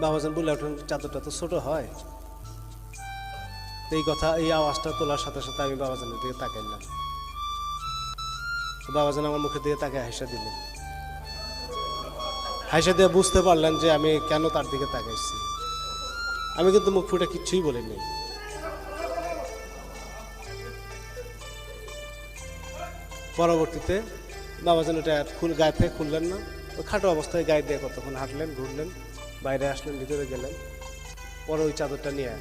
বাবাজান বলে ওঠেন, চাদরটা তো ছোট হয়। এই কথা, এই আওয়াজটা তোলার সাথে সাথে আমি বাবাজানের দিকে তাকাইলাম। বাবাজান আমার মুখের দিকে তাকায় হাসা দিলেন। হাসা দিয়ে বুঝতে পারলেন যে আমি কেন তার দিকে তাকাইছি। আমি কিন্তু মুখ ফুটে কিচ্ছুই বলিনি। পরবর্তীতে বাবাজান ওটা গায়ে থেকে খুললেন না, ওই খাটো অবস্থায় গায়ে দিয়ে কতক্ষণ হাঁটলেন, ঘুরলেন, বাইরে আসলেন, ভিতরে গেলেন। পরে ওই চাদরটা নিয়ে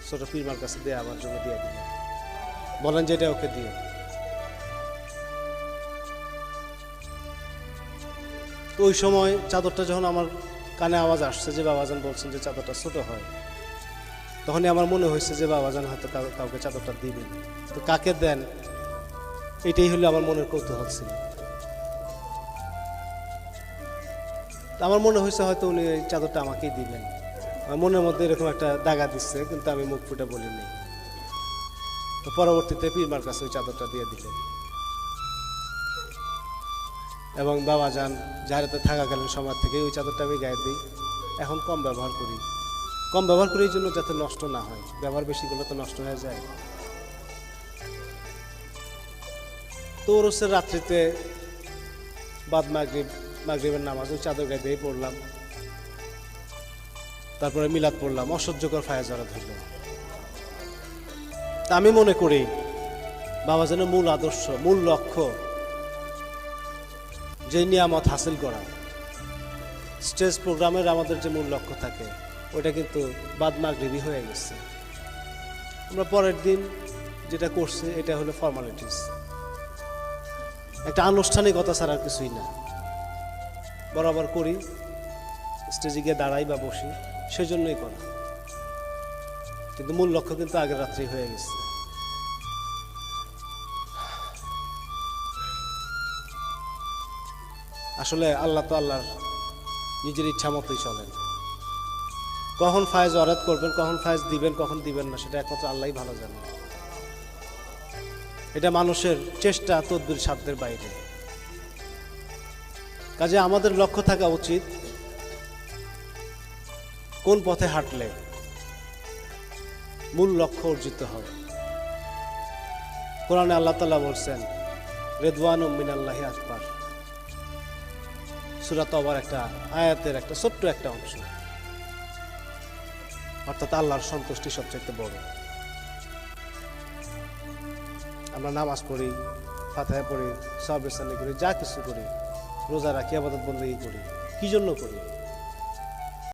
ছোট পীরমার কাছে দিয়ে আমার জন্য দিয়ে দিলেন, বলেন যে এটা ওকে দিয়ে। তো ওই সময় চাদরটা যখন আমার কানে আওয়াজ আসছে যে বাবাজান বলছেন যে চাদরটা ছোট হয়, তখনই আমার মনে হয়েছে যে বাবাজান হয়তো কাউকে চাদরটা দিবেন। তো কাকে দেন, এটাই হলো আমার মনের কৌতূহল ছিল। আমার মনে হয়েছে হয়তো উনি এই চাদরটা আমাকেই দিবেন। আমার মনের মধ্যে এরকম একটা দাগা দিচ্ছে, কিন্তু আমি মুখ ফুটে বলিনি। তো পরবর্তীতে পীরমার কাছে ওই চাদরটা দিয়ে দিলেন এবং বাবাজান জাহেরাতে থাকাকালীন সময় থেকে ওই চাদরটা আমি গায়ে দিই। এখন কম ব্যবহার করি এই জন্য যাতে নষ্ট না হয়। ব্যবহার বেশি করলে তো নষ্ট হয়ে যায়। তো ওরসের রাত্রিতে বাদ মাগরিবের নামাজ ওই চাদর গায়ে দিয়ে পড়লাম। তারপরে মিলাদ পড়লাম। অসহ্যকর ফায়াজারা ধরল। তা আমি মনে করি বাবাজানের মূল আদর্শ, মূল লক্ষ্য যে নিয়ামত হাসিল করা, স্টেজ প্রোগ্রামের আমাদের যে মূল লক্ষ্য থাকে, ওটা কিন্তু বাদ মাগরিবই হয়ে গেছে। আমরা পরের দিন যেটা করছি এটা হলো ফর্মালিটিস, একটা আনুষ্ঠানিকতা ছাড়া আর কিছুই না। বরাবর করি, স্টেজে গিয়ে দাঁড়াই বা বসি, সেজন্যই করা। কিন্তু মূল লক্ষ্য কিন্তু আগের রাত্রেই হয়ে গেছে। আসলে আল্লাহ তো আল্লাহর নিজের ইচ্ছা মতোই চলেন। কখন ফায়েজ ওয়ারাদ করবেন, কখন ফায়েজ দিবেন, কখন দিবেন না, সেটা একমাত্র আল্লাহই ভালো জানেন। এটা মানুষের চেষ্টা তদবির সাধ্যের বাইরে। কাজে আমাদের লক্ষ্য থাকা উচিত কোন পথে হাঁটলে মূল লক্ষ্য অর্জিত হয়। কোরআনে আল্লাহ তাআলা বলছেন, রিদওয়ানুম মিনাল্লাহি আকবার। সূরা তওবার একটা আয়াতের একটা ছোট্ট একটা অংশ। অর্থাৎ আল্লাহর সন্তুষ্টি সবচেয়ে বড়। আমরা নামাজ পড়ি, ফাতিহা পড়ি, সাহাব ইসলামি করি, যা কিছু করি, রোজা রাখি, ইবাদত বন্দেগী করি, কি জন্য করি?